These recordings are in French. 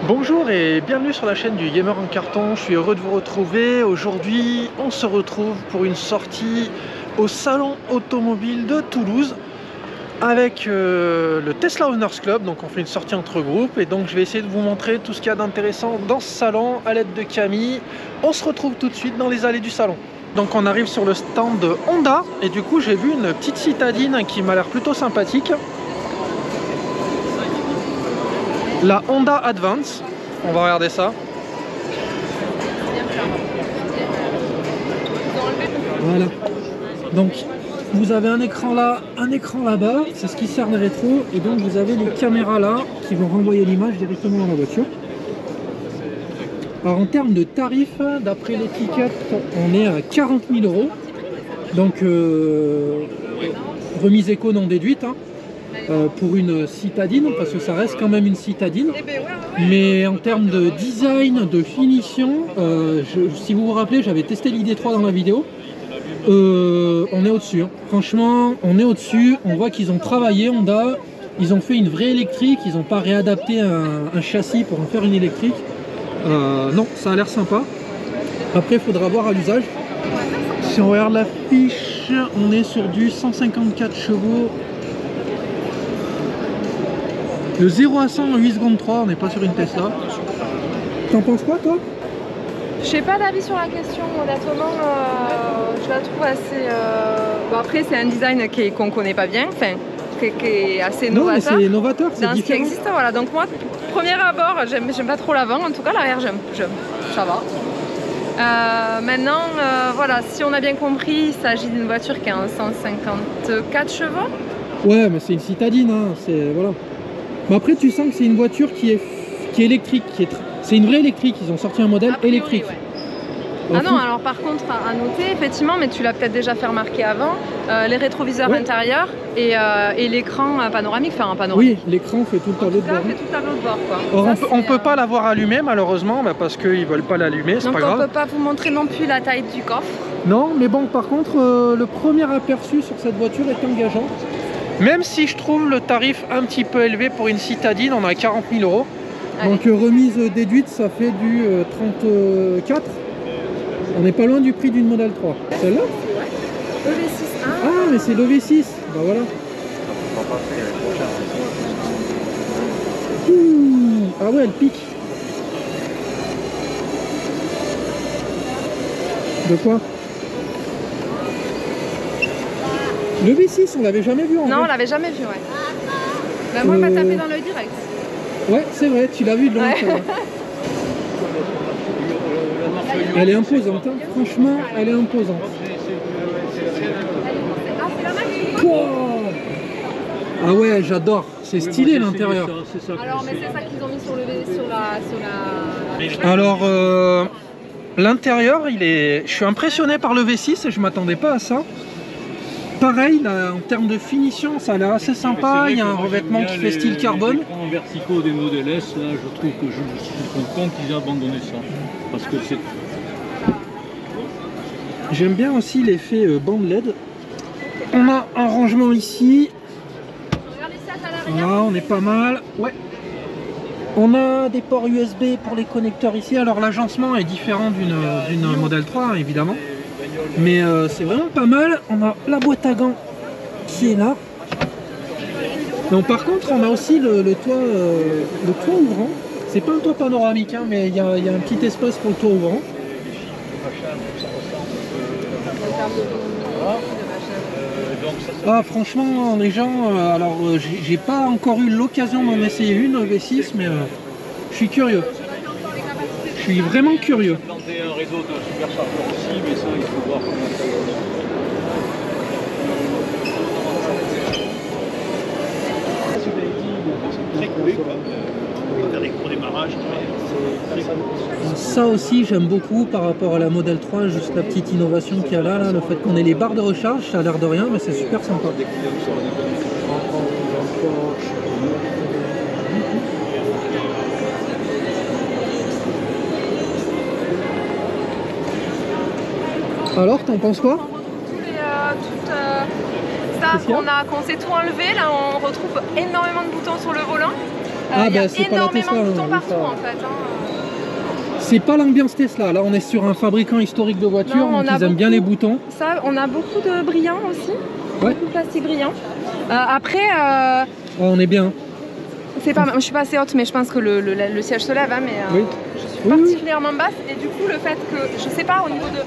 Bonjour et bienvenue sur la chaîne du Gamer en Carton, je suis heureux de vous retrouver. Aujourd'hui on se retrouve pour une sortie au salon automobile de Toulouse avec le Tesla Owners Club. Donc on fait une sortie entre groupes et donc je vais essayer de vous montrer tout ce qu'il y a d'intéressant dans ce salon à l'aide de Camille. On se retrouve tout de suite dans les allées du salon. Donc on arrive sur le stand de Honda et du coup j'ai vu une petite citadine qui m'a l'air plutôt sympathique. La Honda Advance, on va regarder ça. Voilà. Donc vous avez un écran là, un écran là-bas, c'est ce qui sert de rétro, et donc vous avez les caméras là qui vont renvoyer l'image directement dans la voiture. Alors en termes de tarifs, d'après l'étiquette, on est à 40 000 €. Donc remise éco non déduite. Hein. Pour une citadine, parce que ça reste quand même une citadine, mais en termes de design, de finition, si vous vous rappelez, j'avais testé l'ID3 dans la vidéo, on est au-dessus, hein. Franchement on est au-dessus, on voit qu'ils ont travaillé, Honda, ils ont fait une vraie électrique, ils n'ont pas réadapté un châssis pour en faire une électrique, non, ça a l'air sympa. Après il faudra voir à l'usage. Si on regarde la fiche, on est sur du 154 chevaux. De 0 à 100 en 8 secondes 3, on n'est pas sur une Tesla. T'en penses quoi toi? Je n'ai pas d'avis sur la question, honnêtement, je la trouve assez... Bon, après c'est un design qu'on ne connaît pas bien, enfin, qui est assez novateur. Non mais c'est novateur, c'est différent. Dans ce qui existe, voilà. Donc moi, premier abord, j'aime pas trop l'avant, en tout cas l'arrière j'aime, ça va. Maintenant, voilà, si on a bien compris, il s'agit d'une voiture qui a un 154 chevaux. Ouais, mais c'est une citadine, hein, c'est... voilà. Mais après tu sens que c'est une voiture qui est électrique, c'est une vraie électrique, ils ont sorti un modèle priori, électrique. Ouais. Ah non, alors par contre à noter effectivement, mais tu l'as peut-être déjà fait remarquer avant, les rétroviseurs intérieurs et l'écran panoramique, enfin un panoramique. Oui, l'écran fait tout le tableau de bord. Fait tout le tableau de bord quoi. Or, on peut pas l'avoir allumé malheureusement, parce qu'ils veulent pas l'allumer, c'est pas grave. Donc on peut pas vous montrer non plus la taille du coffre. Non, mais bon par contre le premier aperçu sur cette voiture est engageant. Même si je trouve le tarif un petit peu élevé pour une citadine, on a 40 000 €. Allez. Donc remise déduite, ça fait du 34. On n'est pas loin du prix d'une Model 3. Celle-là EV6. Ah mais c'est l'EV6. Bah voilà. Ah ouais, elle pique. De quoi? Le V6, on l'avait jamais vu en vrai. Non, on l'avait jamais vu, ouais. Bah, moi, il m'a tapé dans l'œil direct. Ouais, c'est vrai, tu l'as vu de loin. Ouais. Elle est imposante, hein. Franchement, elle est imposante. Wow. Ah ouais, j'adore. C'est stylé l'intérieur. Alors, mais c'est ça qu'ils ont mis sur la... Alors, l'intérieur, je suis impressionné par le V6 et je m'attendais pas à ça. Pareil, là, en termes de finition, ça a l'air assez sympa. Il y a un revêtement qui fait style carbone. Les écrans verticaux des Model S, là, je trouve que je suis content qu'ils aient abandonné ça. Parce que c'est... J'aime bien aussi l'effet bande LED. On a un rangement ici. Là, on est pas mal. Ouais. On a des ports USB pour les connecteurs ici. Alors l'agencement est différent d'une Model 3, hein, évidemment. Mais c'est vraiment pas mal. On a la boîte à gants qui est là. Donc par contre on a aussi le toit ouvrant. C'est pas un toit panoramique hein, mais il y a un petit espace pour le toit ouvrant. Ah, franchement, les gens, alors j'ai pas encore eu l'occasion d'en essayer une V6, mais je suis curieux. Je suis vraiment curieux. Planter un réseau de superchargeurs aussi, mais ça, il faut voir comment ça va. Très coulé, quoi. Faire des gros démarrages. Ça aussi, j'aime beaucoup par rapport à la Model 3, juste la petite innovation qu'il y a là, le fait qu'on ait les barres de recharge, ça a l'air de rien, mais c'est super sympa. Alors, t'en penses quoi? Ça qu'on s'est tout enlevé, là on retrouve énormément de boutons sur le volant. Il y a énormément de boutons partout en fait. C'est pas l'ambiance Tesla, là on est sur un fabricant historique de voitures, donc ils aiment bien les boutons. Ça, on a beaucoup de brillants aussi, ouais. Beaucoup de plastique brillant. Après, on est bien. C'est pas, je suis pas assez haute, mais je pense que le siège se lève, hein, mais oui. Je suis particulièrement basse et du coup le fait que, je sais pas au niveau de...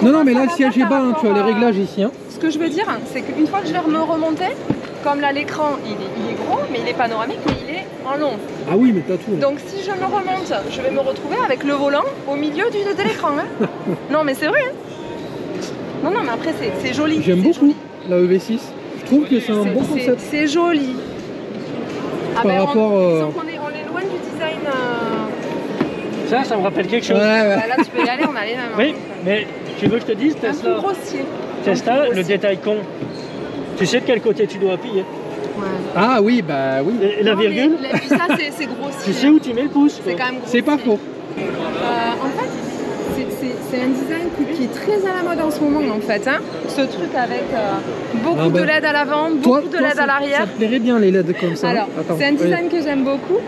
Non, mais là le siège est bas, hein, tu as les réglages ici. Hein. Ce que je veux dire, c'est qu'une fois que je vais me remonter, comme là l'écran il est gros, mais il est panoramique, mais il est en long. Ah oui, mais t'as tout. Donc si je me remonte, je vais me retrouver avec le volant au milieu de l'écran. Hein. Non mais c'est vrai. Hein. Non, mais après c'est joli. J'aime beaucoup la EV6. Je trouve que c'est un bon concept. C'est joli. Par rapport... on est loin du design... Ça me rappelle quelque chose. Ouais. Bah, là tu peux y aller, on a les mêmes. Oui, mais tu veux que je te dise, Tesla, Tesla, le détail con, tu sais de quel côté tu dois appuyer. Ouais. Ah oui, bah oui. Et la virgule, ça c'est grossier. tu sais où tu mets le pouce. C'est quand même grossier. C'est pas faux. En fait, c'est un design qui est très à la mode en ce moment en fait. Hein. Ce truc avec beaucoup de LED à l'avant, beaucoup de LED à l'arrière. Ça te plairait bien les LED comme ça. Alors, c'est un design que j'aime beaucoup,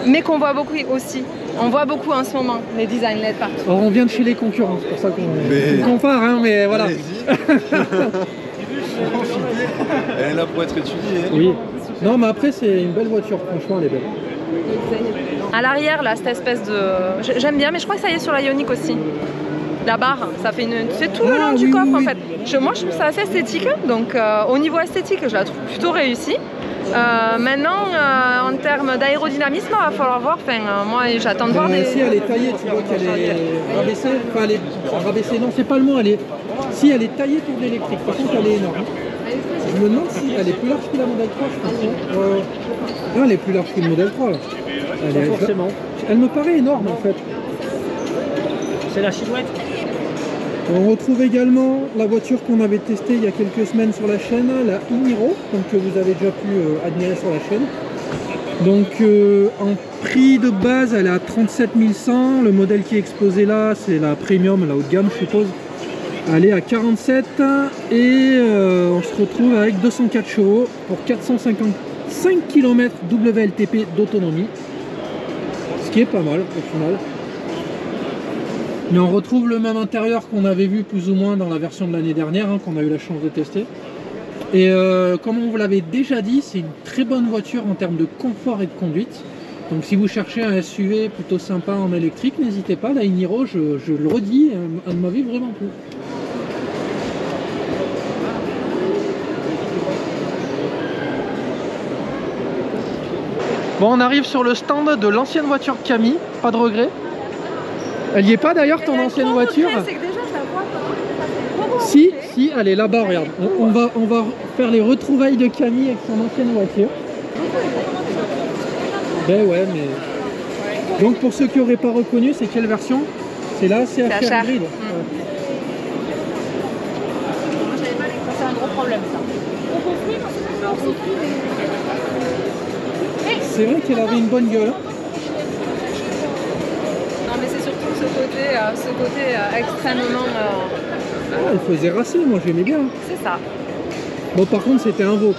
mais qu'on voit beaucoup aussi. On voit beaucoup en ce moment les designs LED partout. Alors on vient de chez les concurrents, c'est pour ça qu'on compare, hein, mais voilà. Elle est là pour être étudiée. Hein. Oui. Non, mais après c'est une belle voiture, franchement elle est belle. À l'arrière là, cette espèce de... J'aime bien, mais je crois que ça y est sur la Ioniq aussi. La barre, ça fait une... C'est tout le long du coffre en fait. Moi je trouve ça assez esthétique, donc au niveau esthétique je la trouve plutôt réussie. Maintenant, en termes d'aérodynamisme, il va falloir voir. Moi, j'attends de voir des... Si elle est taillée, tu vois qu'elle est rabaissée. Enfin, elle est rabaissée, non, c'est pas le mot. Si elle est taillée pour de l'électrique, par contre, elle est énorme. Je me demande si elle est plus large que la Model 3, je pense. Non, elle est plus large que le Model 3. Forcément. Elle me paraît énorme en fait. C'est la silhouette. On retrouve également la voiture qu'on avait testée il y a quelques semaines sur la chaîne, la i-Niro, donc que vous avez déjà pu admirer sur la chaîne. Donc en prix de base, elle est à 37 100. Le modèle qui est exposé là, c'est la premium, la haut de gamme, je suppose. Elle est à 47 et on se retrouve avec 204 chevaux pour 455 km WLTP d'autonomie, ce qui est pas mal au final. Mais on retrouve le même intérieur qu'on avait vu plus ou moins dans la version de l'année dernière, hein, qu'on a eu la chance de tester. Et comme on vous l'avait déjà dit, c'est une très bonne voiture en termes de confort et de conduite. Donc si vous cherchez un SUV plutôt sympa en électrique, n'hésitez pas, la i-Niro, je le redis, elle m'avait vraiment plu. Bon, on arrive sur le stand de l'ancienne voiture Camry, pas de regret. Elle y est pas d'ailleurs ton ancienne voiture? C'est que déjà je la vois. Si, elle est là-bas, regarde. On va faire les retrouvailles de Camille avec son ancienne voiture. Ben ouais, mais... Donc pour ceux qui n'auraient pas reconnu, c'est quelle version? C'est la CHR Hybrid. C'est un gros problème ça. C'est vrai qu'elle avait une bonne gueule. Non mais c'est surtout ce côté extrêmement... Elle faisait racer, moi j'aimais bien. C'est ça. Bon par contre c'était un veau.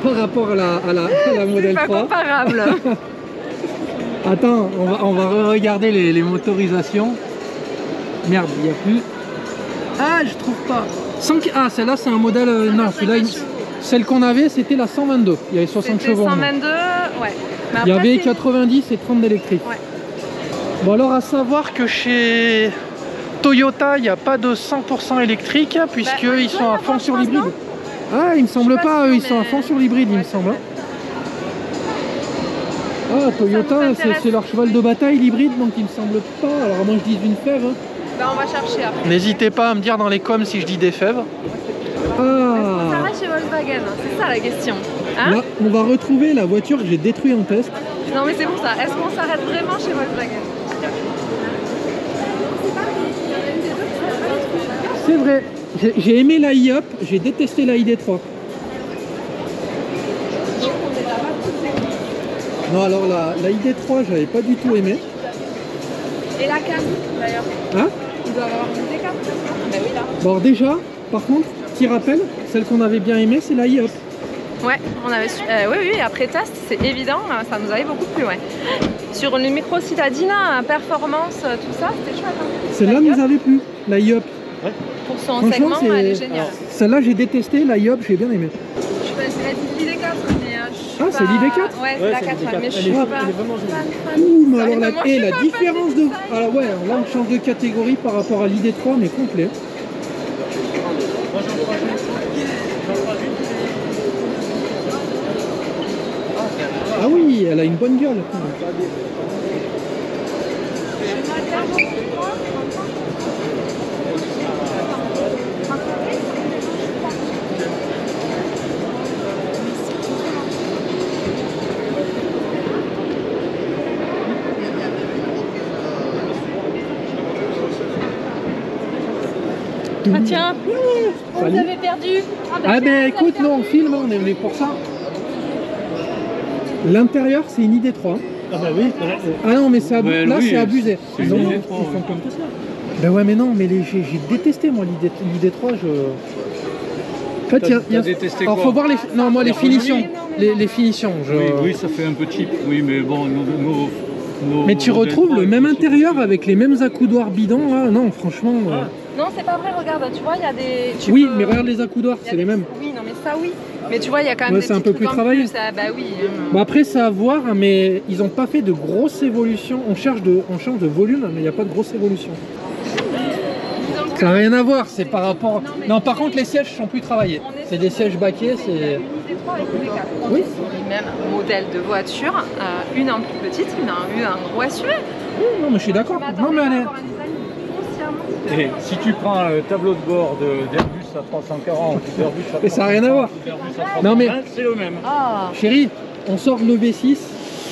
Par rapport à la Model 3. C'est pas comparable. Attends, on va regarder les motorisations. Merde, il n'y a plus. Ah, je trouve pas. Ah, celle-là c'est un modèle... non, celui-là, celle qu'on avait c'était la 122. Il y avait 60 chevaux. 122, ouais. Mais il y avait 90 et 30 d'électrique. Ouais. Bon alors à savoir que chez Toyota, il n'y a pas de 100% électrique puisqu'ils sont à fond sur l'hybride. Ah, il me semble pas, eux, ils sont à fond sur l'hybride, il me semble. Ah, Toyota, c'est leur cheval de bataille, l'hybride, donc il me semble pas. Alors moi je dis une fève. Ben, on va chercher après. N'hésitez pas à me dire dans les coms si je dis des fèves. Est-ce qu'on s'arrête chez Volkswagen? C'est ça la question. Hein? Là, on va retrouver la voiture que j'ai détruite en test. Non mais c'est pour ça. Est-ce qu'on s'arrête vraiment chez Volkswagen? C'est vrai. J'ai aimé la i-Up, j'ai détesté la ID3. Non, alors la ID3, j'avais pas du tout aimé. Et la 4 d'ailleurs. Hein? Il doit avoir une D4. Ben oui là. Bon, alors déjà, par contre, petit rappel, celle qu'on avait bien aimée, c'est la i-Up. Ouais, on avait oui, après test, c'est évident, ça nous avait beaucoup plu, ouais. Sur le micro citadina, performance, tout ça, c'était chouette. Hein. Celle-là nous avait plu, la i-Up. Ouais. Pour son segment, elle est géniale. Celle-là, j'ai détesté, la i-Up, j'ai bien aimé. C'est l'ID4, mais ah, c'est l'ID4? Ouais, c'est la 4, mais je suis pas... Elle est vraiment jolie. Ouh, mais alors la différence de... Alors ouais, là on change de catégorie par rapport à l'ID3, mais complet. Ah oui, elle a une bonne gueule. Ah tiens, vous avez perdu. Ah ben écoute, non, on filme, on est venu pour ça. L'intérieur, c'est une ID3. Ah bah oui. Ah non, mais c'est là, c'est abusé. Ils font comme Tesla. Ben ouais, mais non, mais j'ai détesté moi l'ID3. En fait, alors faut voir les. Non, moi les finitions. Les finitions. Oui, ça fait un peu cheap. Oui, mais bon, mais tu retrouves le même intérieur avec les mêmes accoudoirs bidons là. Non, franchement. Non, c'est pas vrai, regarde, tu vois, il y a des... Oui, mais regarde les accoudoirs, c'est les mêmes. Oui, non, mais ça, oui. Mais tu vois, il y a quand même des c'est un peu plus travaillé. Bah oui. Bon, après, c'est à voir, mais ils n'ont pas fait de grosses évolutions. On change de volume, mais il n'y a pas de grosses évolutions. Ça n'a rien à voir, c'est par rapport... Non, par contre, les sièges sont plus travaillés. C'est des sièges baquets, c'est... Oui. Les mêmes modèles de voitures, une en plus petite, une en gros SUV. Oui, non, mais je suis d'accord. Non, mais elle est... Et si tu prends un tableau de bord d'Airbus à 340, d'Airbus à 340, mais ça n'a rien à voir. Non mais c'est le même. Chérie, on sort de l'EV6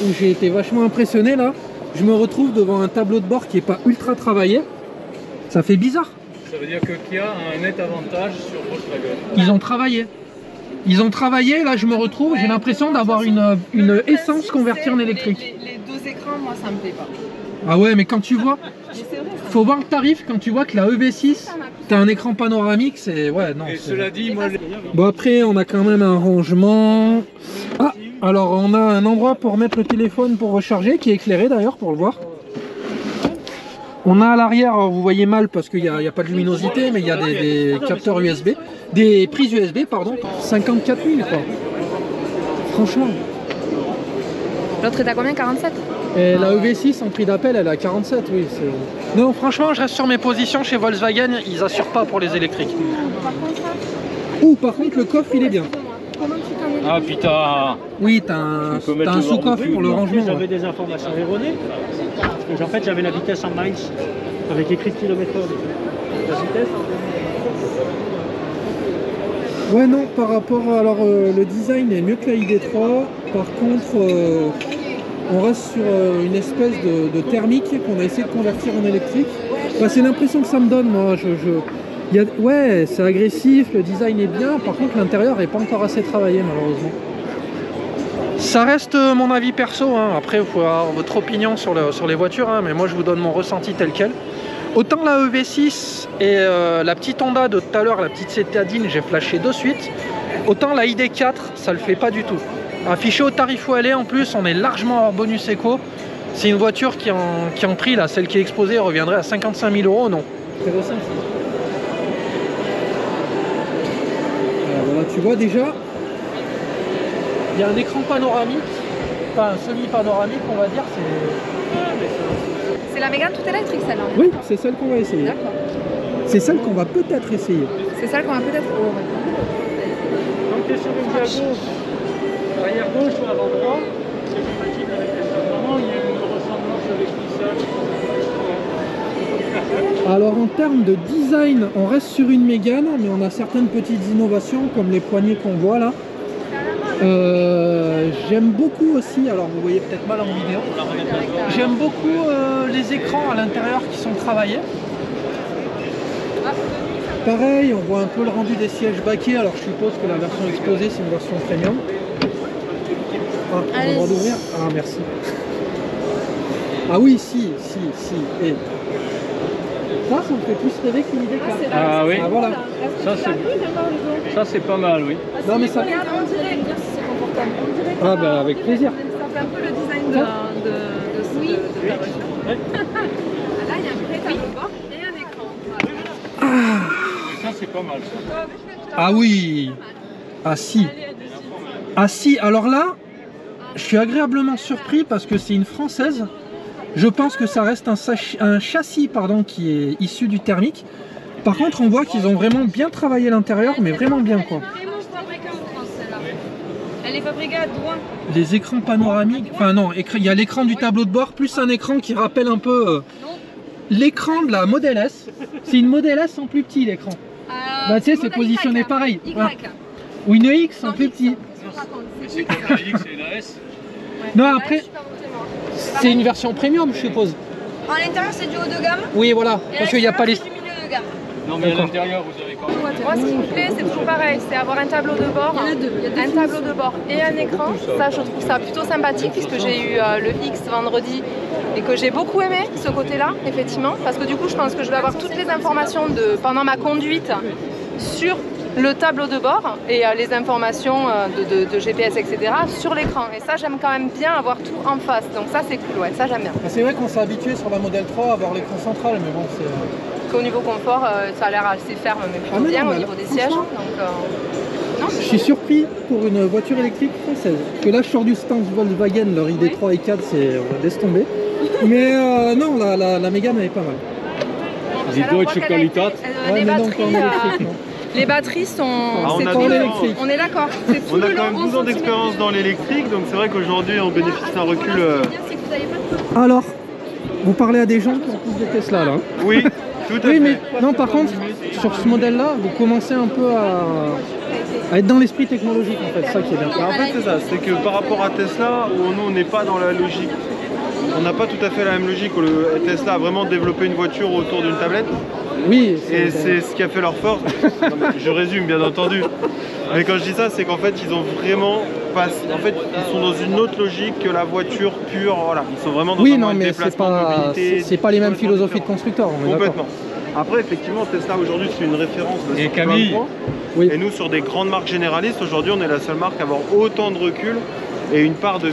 où j'ai été vachement impressionné là. Je me retrouve devant un tableau de bord qui n'est pas ultra travaillé. Ça fait bizarre. Ça veut dire que Kia a un net avantage sur Volkswagen. Ils ont travaillé. Ils ont travaillé, là je me retrouve, j'ai l'impression d'avoir une essence convertie en électrique. Les deux écrans, moi ça me plaît pas. Ah ouais, mais quand tu vois, faut voir le tarif, quand tu vois que la EV6, t'as un écran panoramique, c'est... Ouais, non. Et cela dit, moi... Bon après, on a quand même un rangement... Ah, alors on a un endroit pour mettre le téléphone pour recharger, qui est éclairé d'ailleurs, pour le voir. On a à l'arrière, vous voyez mal parce qu'il n'y a pas de luminosité, mais il y a des capteurs USB, des prises USB, pardon, 54 000 quoi. Franchement. L'autre est à combien? 47? Et la EV6 en prix d'appel, elle est à 47, oui. Non, franchement, je reste sur mes positions chez Volkswagen, ils assurent pas pour les électriques. Ouh, par contre, le coffre, il est bien. Ah putain. Oui, t'as un sous-coffre pour le rangement. J'avais des informations erronées. Parce que en fait, j'avais la vitesse en miles avec écrit kilomètre/heure. La vitesse. Ouais, non, par rapport à... Alors, le design est mieux que la ID3. Par contre, on reste sur une espèce de thermique qu'on a essayé de convertir en électrique. Enfin, c'est l'impression que ça me donne, moi. Ouais, c'est agressif, le design est bien. Par contre, l'intérieur n'est pas encore assez travaillé, malheureusement. Ça reste mon avis perso, hein. Après vous pouvez avoir votre opinion sur les voitures, hein, mais moi je vous donne mon ressenti tel quel. Autant la EV6 et la petite Honda de tout à l'heure, la petite citadine, j'ai flashé de suite. Autant la ID4, ça le fait pas du tout. Affiché au tarif où elle est, en plus on est largement hors bonus éco. C'est une voiture qui en prix, là, celle qui est exposée, reviendrait à 55 000 €, non. Intéressant. Voilà, tu vois déjà. Il y a un écran panoramique, enfin semi-panoramique on va dire, c'est la Mégane toute électrique celle-là. Oui, c'est celle qu'on va essayer. D'accord. C'est celle qu'on va peut-être essayer. C'est celle qu'on va peut-être... Oh, Donc tu es sur une vue à gauche, arrière gauche ou avant droit, c'est compatible avec les stationnements, il y a une ressemblance avec Nissan. Alors en termes de design, on reste sur une Mégane, mais on a certaines petites innovations comme les poignées qu'on voit là. J'aime beaucoup aussi, alors vous voyez peut-être mal en vidéo, j'aime beaucoup les écrans à l'intérieur qui sont travaillés. Pareil, on voit un peu le rendu des sièges baquets, alors je suppose que la version exposée c'est une version premium. Ah, on a le droit d'ouvrir? Ah merci. Ah oui, si. Et ça me fait plus rêver qu'une idée claire. Ah oui, ah, voilà. Ça c'est pas mal, oui. Non mais ça... Ah bah avec plaisir. Ça fait un peu le design de ta voiture. Là, il y a un vrai tableau de bord et un écran. Ça c'est pas mal. Ah oui. Ah si. Ah si, alors là, je suis agréablement surpris parce que c'est une française. Je pense que ça reste un châssis pardon, qui est issu du thermique. Par contre, on voit qu'ils ont vraiment bien travaillé l'intérieur, mais vraiment bien quoi. Elle est fabriquée à Douai. Les écrans panoramiques, enfin non, il y a l'écran du tableau de bord, plus un écran qui rappelle un peu l'écran de la Model S. C'est une Model S en plus petit l'écran. Bah tu sais, c'est positionné pareil. Voilà. Ou une X en plus petit. C'est quoi la X et la S? Non, après, c'est une version premium, je suppose. À l'intérieur, c'est du haut de gamme. Oui, voilà, parce qu'il n'y a pas les... C'est du milieu de gamme. Non, mais à l'intérieur, vous avez quoi? Moi, ce qui me plaît, c'est toujours pareil, c'est avoir un tableau de bord, un tableau de bord et un écran. Ça, je trouve ça plutôt sympathique puisque j'ai eu le X vendredi et que j'ai beaucoup aimé ce côté-là, effectivement, parce que du coup, je pense que je vais avoir toutes les informations pendant ma conduite sur le tableau de bord et les informations de GPS, etc. sur l'écran. Et ça, j'aime quand même bien avoir tout en face. Donc ça, c'est cool, ouais, ça j'aime bien. C'est vrai qu'on s'est habitué sur la Model 3 à avoir l'écran central, mais bon, c'est... Qu'au niveau confort, ça a l'air assez ferme, mais plutôt bien au niveau des sièges. Donc, non, je suis surpris pour une voiture électrique française. Parce que là, je sors du stand Volkswagen, leur ID3 et 4, c'est laisse tomber. Mais non, la Mégane, elle est pas mal. Die deutsche Qualität. Les batteries sont... on est d'accord. On a quand même 12 ans d'expérience dans l'électrique, donc c'est vrai qu'aujourd'hui on bénéficie d'un recul. Alors, vous parlez à des gens qui ont tous des Tesla là. Oui, tout à fait. Oui, mais non, par contre, sur ce modèle-là, vous commencez un peu à être dans l'esprit technologique en fait, ça qui est bien. En fait, c'est ça, c'est que par rapport à Tesla, où nous on n'est pas dans la logique. On n'a pas tout à fait la même logique où Tesla a vraiment développé une voiture autour d'une tablette. Oui. Et c'est ce qui a fait leur force. Non, je résume bien entendu. Mais quand je dis ça, c'est qu'en fait ils ont vraiment en fait ils sont dans une autre logique que la voiture pure. Voilà, ils sont vraiment dans un mode de déplacement, de mobilité. C'est pas les mêmes philosophies de constructeurs. Complètement. Après effectivement Tesla aujourd'hui c'est une référence de Camille. Et nous sur des grandes marques généralistes aujourd'hui on est la seule marque à avoir autant de recul et une part de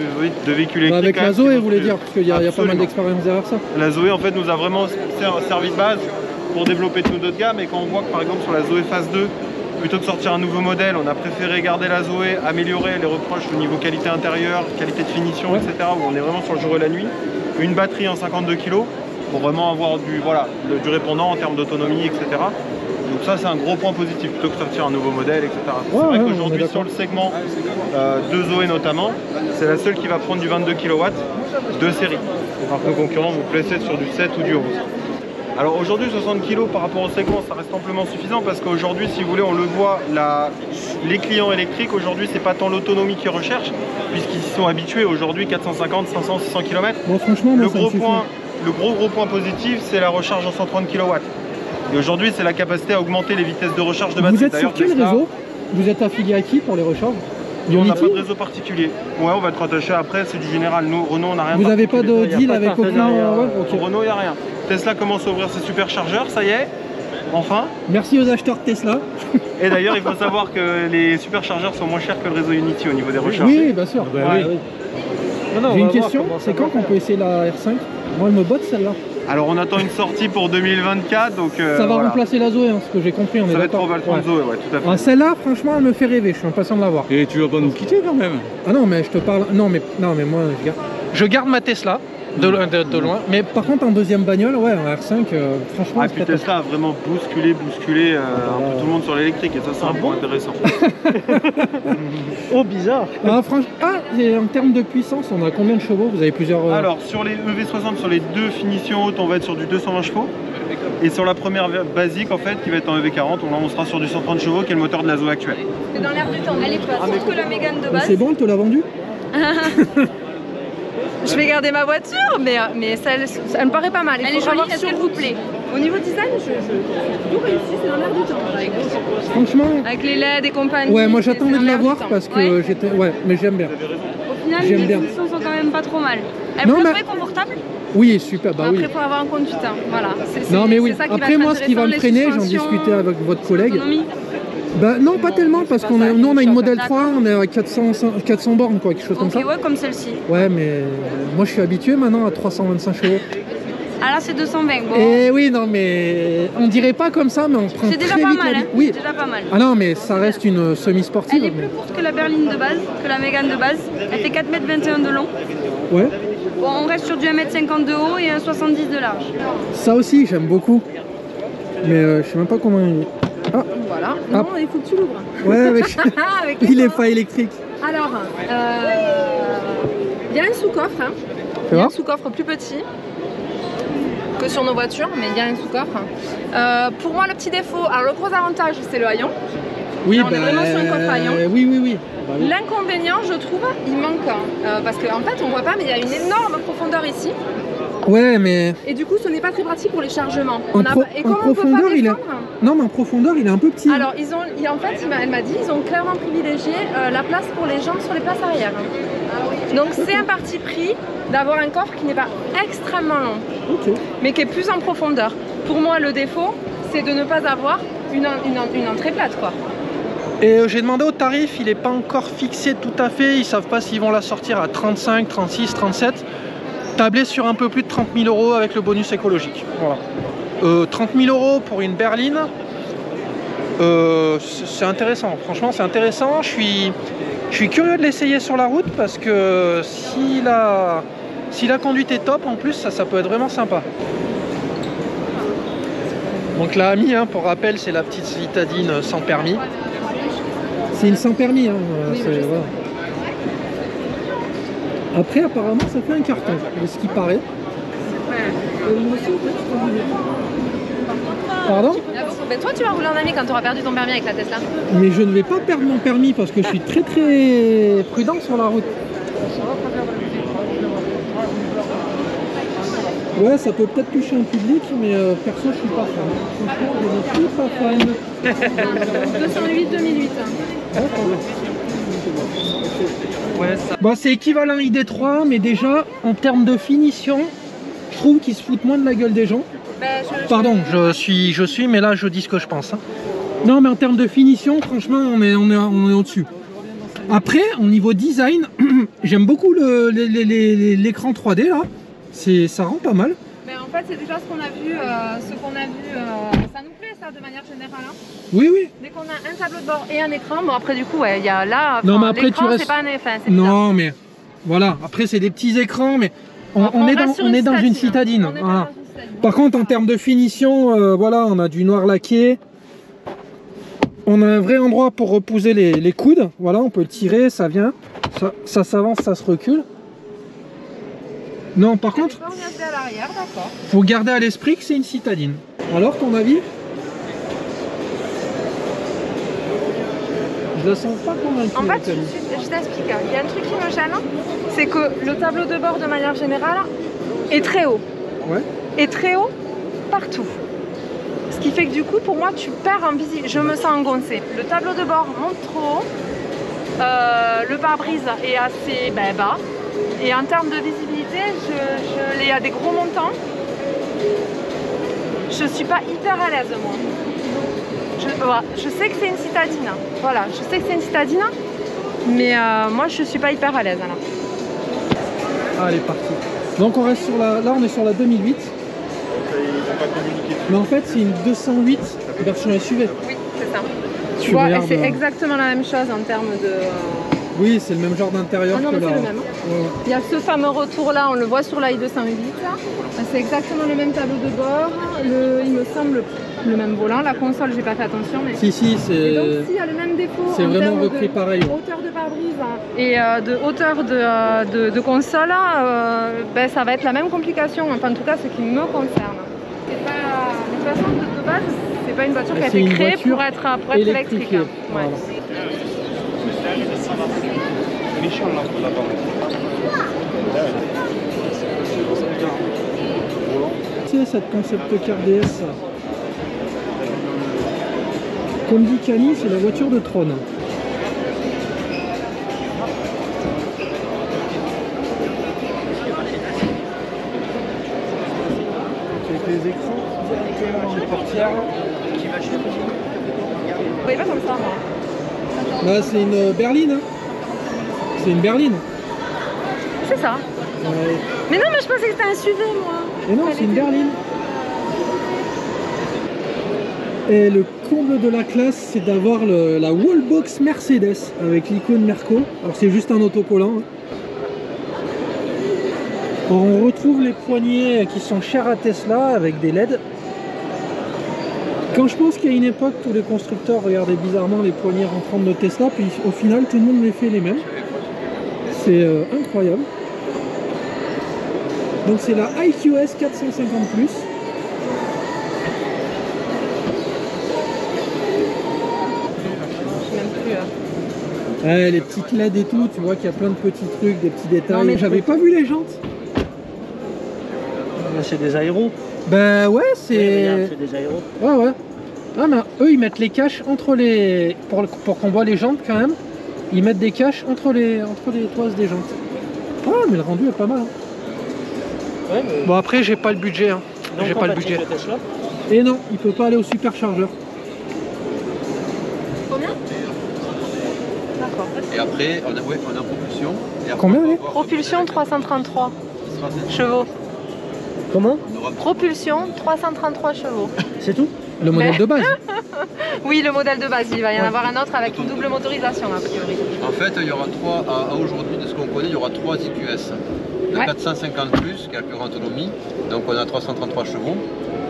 véhicules électriques. Avec la Zoé, vous voulez dire, parce qu'il y a pas mal d'expérience derrière ça. La Zoé en fait nous a vraiment servi de base pour développer tout notre gamme, et quand on voit que par exemple sur la Zoé Phase 2, plutôt que de sortir un nouveau modèle, on a préféré garder la Zoé, améliorer les reproches au niveau qualité intérieure, qualité de finition, etc. où on est vraiment sur le jour et la nuit. Une batterie en 52 kg pour vraiment avoir du répondant en termes d'autonomie, etc. Donc ça c'est un gros point positif plutôt que de sortir un nouveau modèle, etc. C'est vrai qu'aujourd'hui sur le segment de Zoé notamment, c'est la seule qui va prendre du 22 kW de série. Alors que nos concurrents vont placer sur du 7 ou du 11. Alors aujourd'hui 60 kg par rapport au segment ça reste amplement suffisant parce qu'aujourd'hui si vous voulez on le voit, les clients électriques aujourd'hui c'est pas tant l'autonomie qu'ils recherchent puisqu'ils y sont habitués aujourd'hui 450, 500, 600 km. Bon, franchement, le gros point positif c'est la recharge en 130 kW. Et aujourd'hui c'est la capacité à augmenter les vitesses de recharge de batterie. Vous êtes sur quel réseau? Vous êtes affilié à qui pour les recharges? On n'a pas de réseau particulier. Ouais, on va être rattaché après, c'est du général. Nous, Renault, on n'a rien. Vous n'avez pas de deal avec aucun... Renault, il n'y a rien. Tesla commence à ouvrir ses superchargeurs, ça y est, enfin. Merci aux acheteurs de Tesla. Et d'ailleurs, il faut savoir que les superchargeurs sont moins chers que le réseau Unity au niveau des recharges. Oui, bien sûr. J'ai une question, c'est quand qu'on peut essayer la R5? Moi, elle me botte celle-là. Alors, on attend une sortie pour 2024, donc... ça va remplacer la Zoé, hein, ce que j'ai compris, on est d'accord. Ça va être pour Zoé, ouais, tout à fait. Celle-là, franchement, elle me fait rêver, je suis impatient de la voir. Et tu vas pas nous quitter quand même? Ah non, mais je te parle... Non, mais moi, je garde ma Tesla. De loin. Mais par contre, en deuxième bagnole, ouais, en R5, franchement. Ah, puis Tesla a vraiment bousculé un peu tout le monde sur l'électrique et ça, c'est un point intéressant. Oh, bizarre. Ah, et en termes de puissance, on a combien de chevaux? Vous avez plusieurs. Alors, sur les EV60, sur les deux finitions hautes, on va être sur du 220 chevaux. Et sur la première basique, en fait, qui va être en EV40, on sera sur du 130 chevaux, qui est le moteur de la Zoé actuelle. C'est dans l'air du temps. Elle est plus courte que la Mégane de base. C'est bon, elle te l'a vendu? Je vais garder ma voiture, mais elle me paraît pas mal. Elle est jolie, est-ce qu'elle vous plaît? Au niveau design, je tout réussi, c'est dans l'air du temps. Franchement. Avec les LED et compagnie. Ouais, moi j'attendais de la voir parce que j'étais. Ouais, mais j'aime bien. Au final, les positions sont quand même pas trop mal. Elle est très confortable? Oui, super, bah oui. Après, il faut avoir un conducteur. Voilà. Non, mais oui. Après, moi, ce qui va me freiner, j'en discutais avec votre collègue. Bah non, pas tellement, parce qu'on a, nous on a une modèle 3, on est à 400 bornes, quoi, quelque chose comme ça. Ouais, comme celle-ci. Ouais, mais moi je suis habitué maintenant à 325 chevaux. Ah là c'est 220, bon. Et oui, non, mais on dirait pas comme ça, mais on prend c'est déjà très pas vite mal, hein. Oui. C'est déjà pas mal. Ah non, mais ça reste une semi-sportive. Elle est plus courte que la berline de base, que la Mégane de base. Elle fait 4,21 m de long. Ouais. Bon, on reste sur du 1,50 m de haut et 1,70 m de large. Ça aussi, j'aime beaucoup. Mais je sais même pas comment il... Ah. Voilà. Non, il faut que tu l'ouvres. Ouais, mais il est pas électrique. Alors, il y a un sous-coffre. Hein. Il y a un sous-coffre plus petit que sur nos voitures, mais il y a un sous-coffre. Pour moi, le petit défaut, alors le gros avantage, c'est le haillon. Oui, là, on est vraiment sur un coffre haillon. Oui. L'inconvénient, je trouve, il manque. Parce qu'en fait, on voit pas, mais il y a une énorme profondeur ici. Ouais, mais... Et du coup, ce n'est pas très pratique pour les chargements. Et comment en profondeur, il est... Non, mais en profondeur, il est un peu petit. Alors, en fait, elle m'a dit, ils ont clairement privilégié la place pour les jambes sur les places arrière. Donc, c'est un parti pris d'avoir un coffre qui n'est pas extrêmement long, mais qui est plus en profondeur. Pour moi, le défaut, c'est de ne pas avoir une entrée plate, quoi. Et j'ai demandé au tarif, il n'est pas encore fixé tout à fait. Ils ne savent pas s'ils vont la sortir à 35, 36, 37. Tablé sur un peu plus de 30 000 € avec le bonus écologique. Voilà. 30 000 € pour une berline, c'est intéressant. Franchement, c'est intéressant. Je suis curieux de l'essayer sur la route parce que si la conduite est top, en plus, ça peut être vraiment sympa. Donc la AMI, hein, pour rappel, c'est la petite citadine sans permis. C'est une sans permis. Hein, voilà. Après, apparemment, ça fait un carton, de ce qui paraît. Pardon? Ben toi, tu vas rouler en ami quand tu auras perdu ton permis avec la Tesla. Mais je ne vais pas perdre mon permis parce que je suis très très prudent sur la route. Ouais, ça peut peut-être toucher un public, mais perso, je suis pas fan. Franchement, je ne suis pas fan. 208-2008. Ouais, bon, c'est équivalent ID3, mais déjà en termes de finition, je trouve qu'ils se foutent moins de la gueule des gens. Pardon, je suis, mais là je dis ce que je pense. Hein. Non, mais en termes de finition, franchement, on est au-dessus. Après, au niveau design, j'aime beaucoup l'écran 3D là. Ça rend pas mal. Mais en fait, c'est déjà ce qu'on a vu, ça nous plaît ça de manière générale. Hein. Oui. Dès qu'on a un tableau de bord et un écran, bon après du coup, ouais, il y a là, l'écran c'est pas un effet. Non, mais voilà, après c'est des petits écrans, mais on est dans une citadine. Voilà. Par contre, en termes de finition, voilà, on a du noir laqué. On a un vrai endroit pour reposer les coudes. Voilà, on peut le tirer, ça vient. Ça s'avance, ça se recule. Non, par contre, faut garder à l'esprit que c'est une citadine. Alors, ton avis? Je la sens pas convaincue. En fait, je t'explique. Il y a un truc qui me gêne, c'est que le tableau de bord, de manière générale, est très haut. Ouais. Est très haut partout. Ce qui fait que du coup, pour moi, tu perds en visibilité. Je me sens engoncée. Le tableau de bord monte trop haut. Le pare-brise est assez bas. Et en termes de visibilité, je l'ai à des gros montants. Je suis pas hyper à l'aise, moi. Je sais que c'est une citadine. Voilà, je sais que c'est une citadine. Mais moi, je suis pas hyper à l'aise. Ah, elle est partie. Donc on reste sur la... Là, on est sur la 2008. Mais en fait, c'est une 208 version SUV. Oui, c'est ça. Tu vois, et c'est exactement la même chose en termes Oui, c'est le même genre d'intérieur Ah non, que mais là. c'est le même. Ouais. Il y a ce fameux retour là, on le voit sur la i208. C'est exactement le même tableau de bord, il me semble le même volant. La console, j'ai pas fait attention. Mais... Si, Et donc, c'est s'il y a le même défaut c'est en vraiment termes repris de pareil. hauteur de pare-brise et de hauteur de console, ben, ça va être la même complication. Enfin, en tout cas, ce qui me concerne. C'est pas... De toute façon, de base, c'est pas une voiture qui a C'est été une créée voiture pour être électrique. électrifiée. Ouais. Voilà. C'est cette concept car DS. Comme dit Camille, c'est la voiture de Tron. Avec les écrans directement dans les portières. Vous voyez pas comme ça, moi. Bah, c'est une berline. Hein. C'est une berline. C'est ça. Ouais. Mais non, mais je pensais que c'était un SUV, moi. Et non, c'est une berline. Et le comble de la classe, c'est d'avoir la wallbox Mercedes avec l'icône Merco. Alors c'est juste un autocollant. Hein. Alors, on retrouve les poignées qui sont chers à Tesla avec des LED. Quand je pense qu'il y a une époque où les constructeurs regardaient bizarrement les poignées rentrantes de Tesla, puis au final tout le monde les fait les mêmes. C'est incroyable. Donc c'est la IQS 450+. Ouais, les petites LED et tout, tu vois qu'il y a plein de petits trucs, des petits détails. Mais j'avais pas vu les jantes. C'est des aéros. Ben ouais, c'est... C'est des aéros. Ouais, ouais. Ah, mais eux, ils mettent les caches entre les... Pour qu'on voit les jantes quand même, ils mettent des caches entre les toises des jantes. Ah, mais le rendu est pas mal. Hein. Ouais, mais... Bon, après, j'ai pas le budget. Hein. J'ai pas le budget. Et non, il peut pas aller au superchargeur. Combien? D'accord. Et après, on a propulsion. Et après, Combien, on va oui avoir Propulsion 333 qui sera cette- chevaux. Comment? on aura- Propulsion 333 chevaux. C'est tout? Le modèle de base. Oui, le modèle de base. Il va y en avoir un autre avec une double motorisation, a priori. En fait, il y aura trois, à aujourd'hui, de ce qu'on connaît, il y aura 3 IQS. Le Ouais. 450 plus, qui a la plus grande autonomie, donc on a 333 chevaux.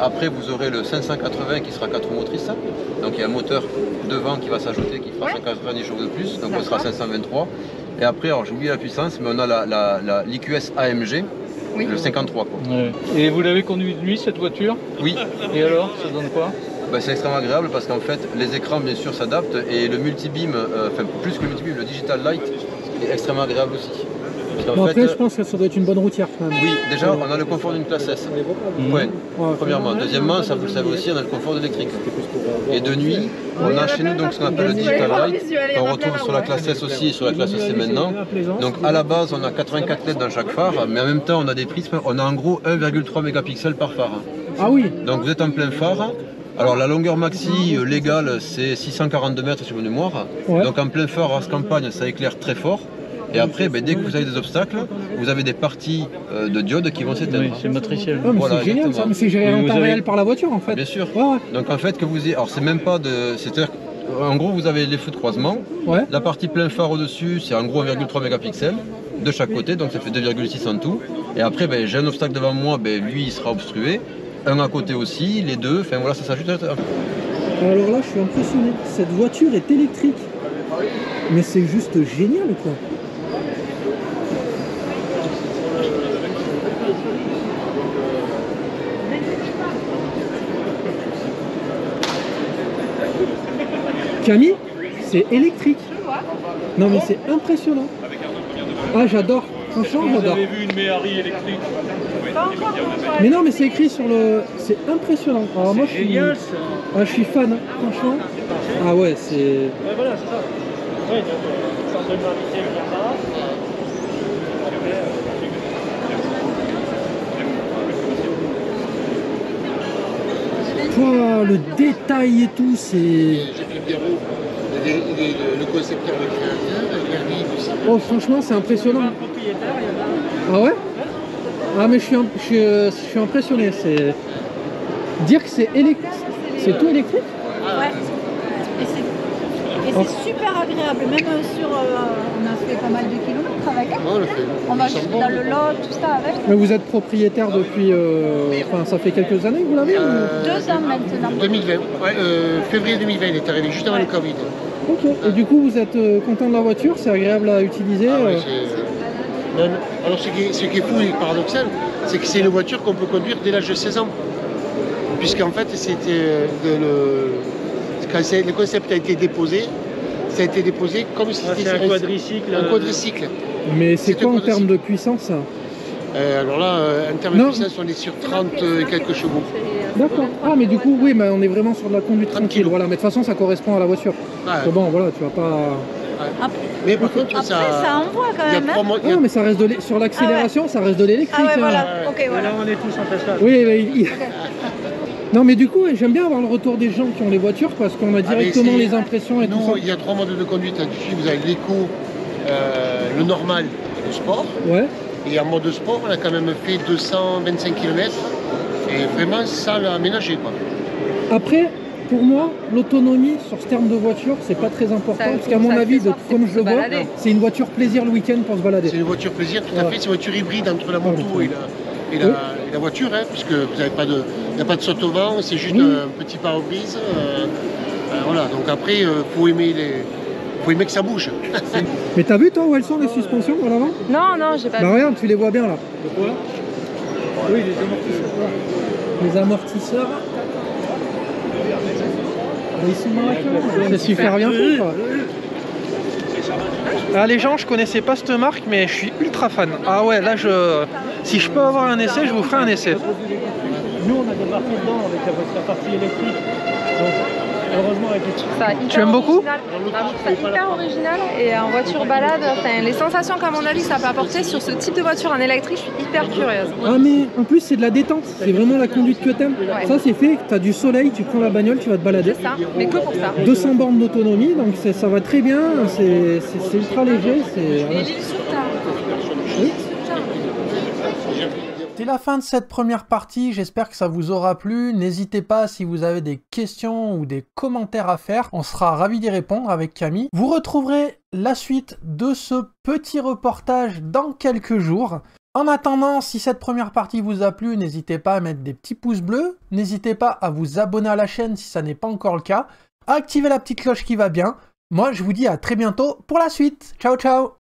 Après, vous aurez le 580 qui sera 4 motrices. Donc il y a un moteur devant qui va s'ajouter, qui fera 190 chevaux de plus, donc on sera à 523. Et après, alors j'ai oublié la puissance, mais on a l'IQS AMG, Oui. le 53 quoi. Ouais. Et vous l'avez conduite nuit cette voiture? Oui, Et alors, ça donne quoi? ben, c'est extrêmement agréable parce qu'en fait, les écrans bien sûr s'adaptent et le multibeam, enfin plus que le multibeam, le digital light est extrêmement agréable aussi. Parce qu'en Bon, fait, après, je pense que ça doit être une bonne routière quand même. oui, déjà on a le confort d'une classe S. Point. Ouais. Premièrement. Deuxièmement, ça vous le savez aussi, on a le confort de l'électrique. Et de nuit, on a chez nous donc ce qu'on appelle le digital light, qu'on retrouve sur la classe S aussi et sur la classe C maintenant. Donc à la base, on a 84 LED dans chaque phare, mais en même temps, on a des prismes, on a en gros 1,3 mégapixels par phare. Ah oui. Donc vous êtes en plein phare. Alors la longueur maxi légale, c'est 642 mètres sur une mémoire. Ouais. Donc en plein phare, race campagne, ça éclaire très fort. Et après, ben, dès que vous avez des obstacles, vous avez des parties de diodes qui vont s'éteindre. Oui, c'est matriciel. Ah, mais Voilà, c'est génial ça, exactement. mais c'est géré Mais en vous temps avez- réel par la voiture en fait. Bien sûr. Ouais, ouais. Donc en fait que vous ayez, alors c'est même pas de, c'est-à-dire en gros vous avez les feux de croisement, Ouais. la partie plein phare au-dessus c'est en gros 1,3 mégapixels de chaque côté, donc ça fait 2,6 en tout. Et après ben, j'ai un obstacle devant moi, ben, lui il sera obstrué, un à côté aussi, les deux, enfin voilà ça s'ajoute. Alors là, je suis impressionné. Cette voiture est électrique. Mais c'est juste génial quoi. Camille, c'est électrique. Non mais c'est impressionnant. Ah j'adore. Franchement Vous j'adore. avez vu une Méhari électrique? Mais non mais c'est écrit sur le... C'est impressionnant. Alors moi je suis... Génial ça. Ah, je suis fan, hein, franchement. Ah ouais, c'est... Ouais, voilà, c'est ça. Ouais, donc, centre de gravité, il y a là. Oh, le détail et tout, c'est... Le concepteur, le créateur, il arrive aussi. Oh, franchement, c'est impressionnant. Le propriétaire, il y en a. Ah ouais? Ah, mais je suis impressionné. C'est... Dire que c'est électrique... C'est tout électrique? Ouais. Et c'est Et c'est super agréable, même sur... on a fait pas mal de kilomètres avec elle. On va dans le lot, tout ça avec. Mais vous êtes propriétaire depuis... Enfin, ça fait quelques années que vous l'avez 2 ans maintenant. 2020. Ouais, février 2020, il est arrivé juste avant le Covid. Ok. Et du coup, vous êtes content de la voiture? C'est agréable à utiliser? Alors, ce qui est fou et paradoxal, c'est que c'est une voiture qu'on peut conduire dès l'âge de 16 ans. Puisqu'en fait, c'était quand le concept a été déposé, ça a été déposé comme si c'était un quadricycle. Un quadricycle. Mais c'est quoi en termes de puissance? Alors là, en termes de puissance, on est sur 30 et quelques chevaux. D'accord. Ah, mais du coup, oui, mais on est vraiment sur de la conduite tranquille. Voilà, mais de toute façon, ça correspond à la voiture. Ouais. Bon, voilà, tu vas pas... Mais par contre, ça envoie quand même. Non, mais ça reste sur l'accélération, ça reste de l'électrique. Ah ouais, voilà. Hein. Ok, voilà. Là, on est tous en Tesla. Oui, mais non, mais du coup, j'aime bien avoir le retour des gens qui ont les voitures parce qu'on a directement les impressions et tout ça. Il y a 3 modes de conduite là-dessus. Vous avez l'éco, le normal et le sport. Ouais. Et en mode sport, on a quand même fait 225 km et vraiment sans l'aménager, quoi. Après, pour moi, l'autonomie sur ce terme de voiture, c'est pas très important parce qu'à mon avis, comme je le vois, c'est une voiture plaisir le week-end pour se balader. C'est une voiture plaisir, tout à fait. C'est une voiture hybride entre la moto et la voiture, hein, puisque vous n'avez pas de saute au vent, c'est juste un petit pare-brise. Voilà, donc après, faut aimer que ça bouge. Mais t'as vu toi où elles sont les suspensions à l'avant? Non, j'ai pas vu. Bah regarde, tu les vois bien là. De quoi? Oui, les amortisseurs. Les amortisseurs. Ils sont là, c'est super bien fait quoi. Ah, les gens, je connaissais pas cette marque, mais je suis ultra fan. Ah ouais, là, si je peux avoir un essai, je vous ferai un essai. Nous, on a débarqué dedans avec la partie électrique. Donc, heureusement, avec les... Tu aimes beaucoup? C'est hyper original et en voiture balade, les sensations qu'à mon avis ça peut apporter sur ce type de voiture en électrique, je suis hyper curieuse. Ah mais en plus c'est de la détente, c'est vraiment la conduite que t'aimes. Ouais. Ça c'est fait, t'as du soleil, tu prends la bagnole, tu vas te balader. C'est ça, mais que pour ça. 200 bornes d'autonomie, donc ça va très bien, c'est ultra léger. C'est la fin de cette première partie, j'espère que ça vous aura plu. N'hésitez pas si vous avez des questions ou des commentaires à faire, on sera ravis d'y répondre avec Camille. Vous retrouverez la suite de ce petit reportage dans quelques jours. En attendant, si cette première partie vous a plu, n'hésitez pas à mettre des petits pouces bleus, n'hésitez pas à vous abonner à la chaîne si ça n'est pas encore le cas, à activer la petite cloche qui va bien. Moi je vous dis à très bientôt pour la suite. Ciao ciao.